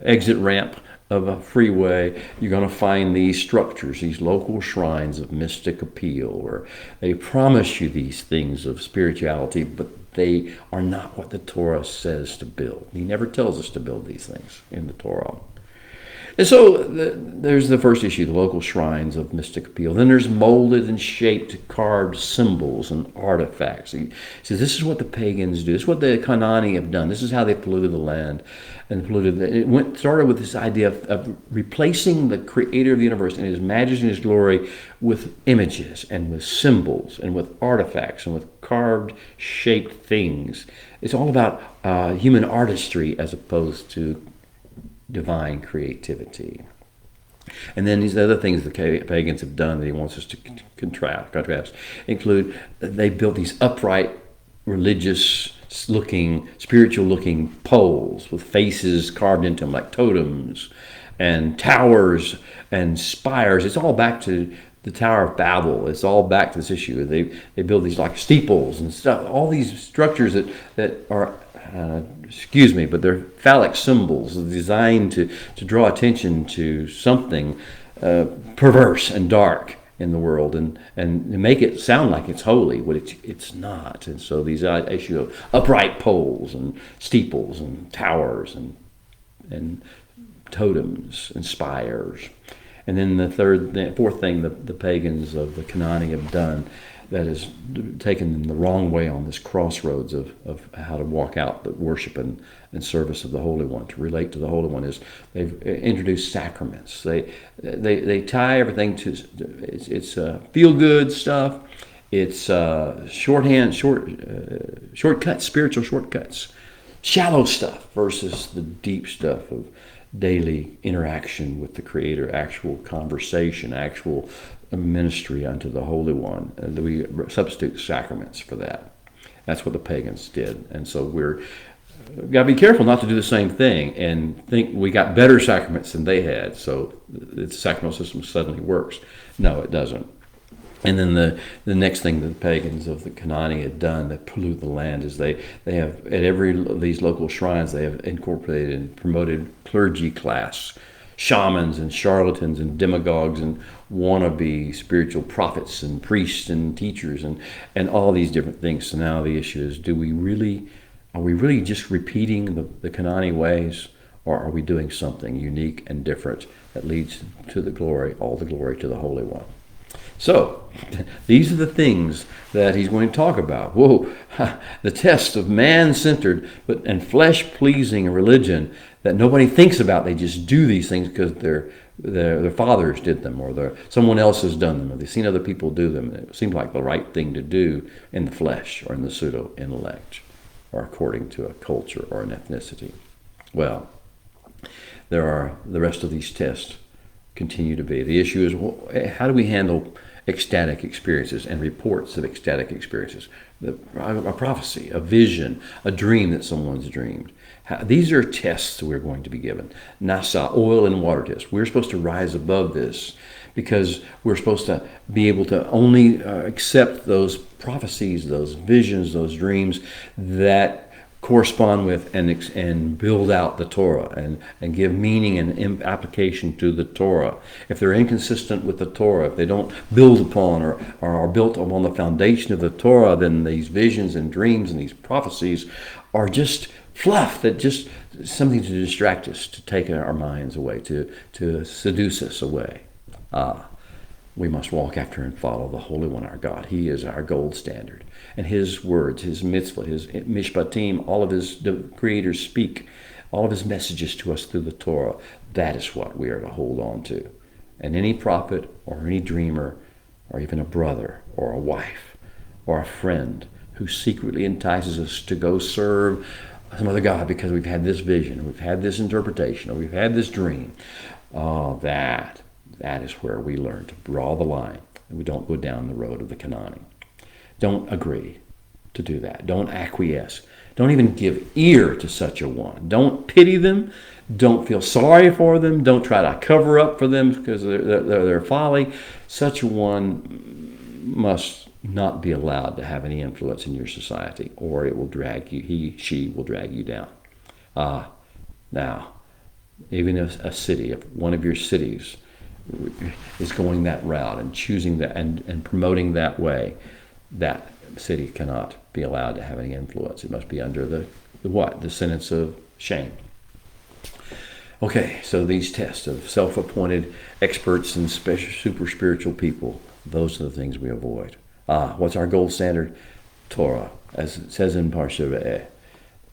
exit ramp of a freeway, you're going to find these structures, these local shrines of mystic appeal, where they promise you these things of spirituality, but they are not what the Torah says to build. He never tells us to build these things in the Torah. And so there's the first issue, the local shrines of mystic appeal. Then there's molded and shaped, carved symbols and artifacts. He says this is what the pagans do. This is what the Canaani have done. This is how they polluted the land and polluted. It started with this idea of replacing the Creator of the universe and His majesty and His glory with images and with symbols and with artifacts and with carved, shaped things. It's all about human artistry as opposed to divine creativity. And then these other things the pagans have done that he wants us to contrast include they built these upright, religious-looking, spiritual-looking poles with faces carved into them like totems and towers and spires. It's all back to the Tower of Babel. It's all back to this issue. They build these like steeples and stuff, all these structures that are excuse me, but they're phallic symbols designed to draw attention to something perverse and dark in the world and make it sound like it's holy, but it's not. And so these issue of upright poles and steeples and towers and totems and spires. And then the fourth thing the pagans of the Canaani have done that has taken them the wrong way on this crossroads of how to walk out the worship and service of the Holy One, to relate to the Holy One, is they've introduced sacraments. They tie everything to it's feel-good stuff. It's shortcuts, spiritual shortcuts, shallow stuff versus the deep stuff of daily interaction with the Creator, actual conversation, actual ministry unto the Holy One. We substitute sacraments for that. That's what the pagans did. And so we've got to be careful not to do the same thing and think we got better sacraments than they had, so the sacramental system suddenly works. No, it doesn't. And then the next thing that the pagans of the Canaani had done that pollute the land is they have, at every of these local shrines, they have incorporated and promoted clergy class, shamans and charlatans and demagogues and wannabe spiritual prophets and priests and teachers and all these different things. So now the issue is, are we really just repeating the Canaani ways, or are we doing something unique and different that leads to the glory, all the glory to the Holy One? So, these are the things that he's going to talk about. The test of man-centered and flesh-pleasing religion that nobody thinks about. They just do these things because their fathers did them, or someone else has done them, or they've seen other people do them. It seems like the right thing to do in the flesh or in the pseudo-intellect, or according to a culture or an ethnicity. Well, there are the rest of these tests continue to be. The issue is, how do we handle ecstatic experiences and reports of ecstatic experiences? A prophecy, a vision, a dream that someone's dreamed. These are tests we're going to be given. NASA, oil and water tests. We're supposed to rise above this because we're supposed to be able to only accept those prophecies, those visions, those dreams that correspond with and build out the Torah and give meaning and application to the Torah. If they're inconsistent with the Torah, if they don't build upon or are built upon the foundation of the Torah, then these visions and dreams and these prophecies are just fluff, that just something to distract us, to take our minds away, to seduce us away. We must walk after and follow the Holy One, our God. He is our gold standard. And His words, His mitzvah, His mishpatim, all of His creators speak, all of His messages to us through the Torah. That is what we are to hold on to. And any prophet or any dreamer or even a brother or a wife or a friend who secretly entices us to go serve some other God because we've had this vision, or we've had this interpretation, or we've had this dream, that is where we learn to draw the line. and we don't go down the road of the Canaani. Don't agree to do that. Don't acquiesce. Don't even give ear to such a one. Don't pity them. Don't feel sorry for them. Don't try to cover up for them because of their folly. Such a one must not be allowed to have any influence in your society, or it will drag you, she will drag you down. Now, even if a city, if one of your cities is going that route and choosing that and promoting that way, that city cannot be allowed to have any influence. It must be under the what? The sentence of shame. Okay, so these tests of self-appointed experts and special, super spiritual people, those are the things we avoid. What's our gold standard? Torah, as it says in Parsha Re'eh.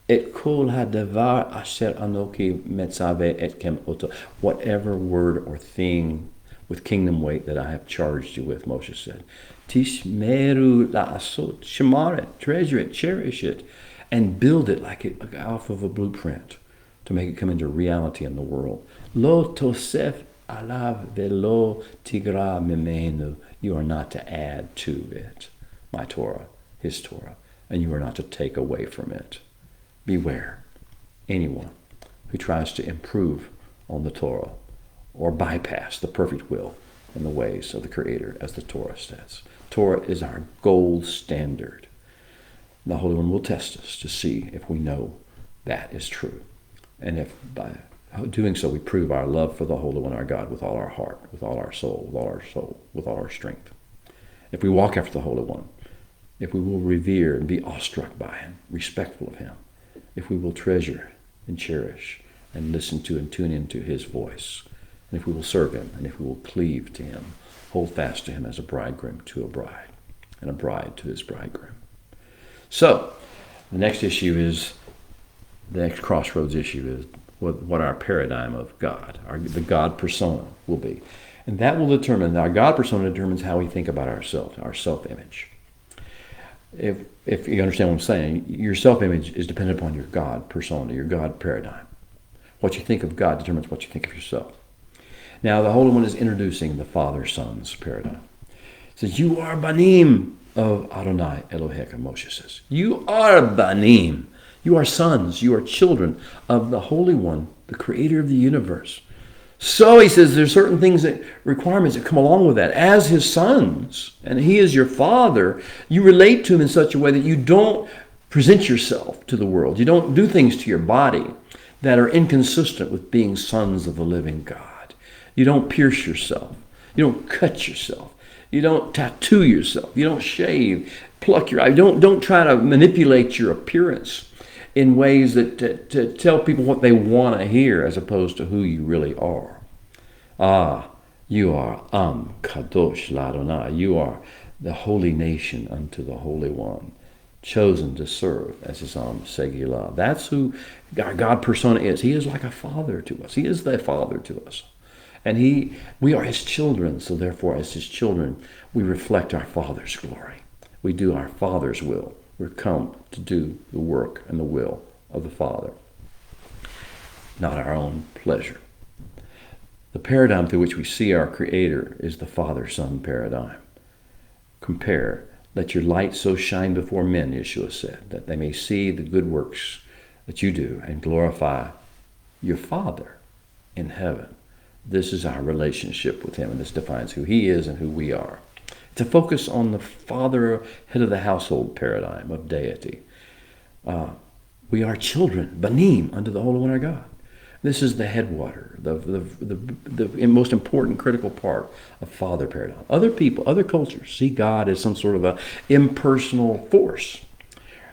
Et kol hadavar asher anoki metzave etkem oto. Whatever word or thing with kingdom weight that I have charged you with, Moshe said. Tishmeru la'asot, shamar it, treasure it, cherish it, and build it like off of a blueprint to make it come into reality in the world. Lo tosef alav velo tigra mimenu. You are not to add to it, my Torah, his Torah, and you are not to take away from it. Beware anyone who tries to improve on the Torah or bypass the perfect will and the ways of the Creator, as the Torah says. Torah is our gold standard. The Holy One will test us to see if we know that is true. And if by doing so we prove our love for the Holy One, our God, with all our heart, with all our soul, with all our strength. If we walk after the Holy One, if we will revere and be awestruck by him, respectful of him, if we will treasure and cherish and listen to and tune into his voice, and if we will serve him, and if we will cleave to him, hold fast to him as a bridegroom to a bride, and a bride to his bridegroom. So, the next issue is, the next crossroads issue is what our paradigm of God, the God persona will be. And that will determine, our God persona determines how we think about ourselves, our self-image. If you understand what I'm saying, your self-image is dependent upon your God persona, your God paradigm. What you think of God determines what you think of yourself. Now, the Holy One is introducing the Father-Son's paradigm. It says, you are Banim of Adonai Eloheka, Moshe says. You are Banim. You are sons. You are children of the Holy One, the Creator of the universe. So he says there's certain things, requirements that come along with that. As his sons, and he is your father, you relate to him in such a way that you don't present yourself to the world. You don't do things to your body that are inconsistent with being sons of the living God. You don't pierce yourself. You don't cut yourself. You don't tattoo yourself. You don't shave, pluck your eye. Don't try to manipulate your appearance in ways that to tell people what they want to hear as opposed to who you really are. You are Kadosh Ladonai. You are the holy nation unto the Holy One, chosen to serve as his Segilah. That's who our God persona is. He is like a father to us. He is the father to us. And we are his children, so therefore as his children, we reflect our Father's glory. We do our Father's will. We're come to do the work and the will of the Father, not our own pleasure. The paradigm through which we see our Creator is the Father-Son paradigm. Compare, let your light so shine before men, Yeshua said, that they may see the good works that you do and glorify your Father in heaven. This is our relationship with him, and this defines who he is and who we are. To focus on the father, head of the household paradigm of deity. We are children, banim, unto the Holy One our God. This is the headwater, the most important critical part of father paradigm. Other people, other cultures see God as some sort of a impersonal force.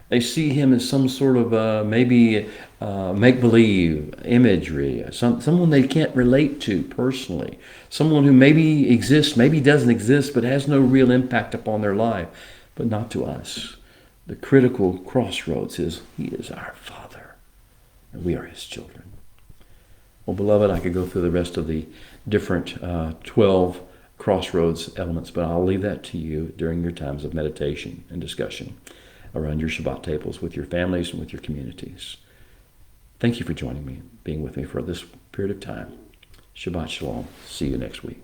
They see him as some sort of maybe make-believe imagery, someone they can't relate to personally, someone who maybe exists, maybe doesn't exist, but has no real impact upon their life, but not to us. The critical crossroads is he is our Father, and we are his children. Well, beloved, I could go through the rest of the different 12 crossroads elements, but I'll leave that to you during your times of meditation and discussion around your Shabbat tables with your families and with your communities. Thank you for joining me, being with me for this period of time. Shabbat Shalom. See you next week.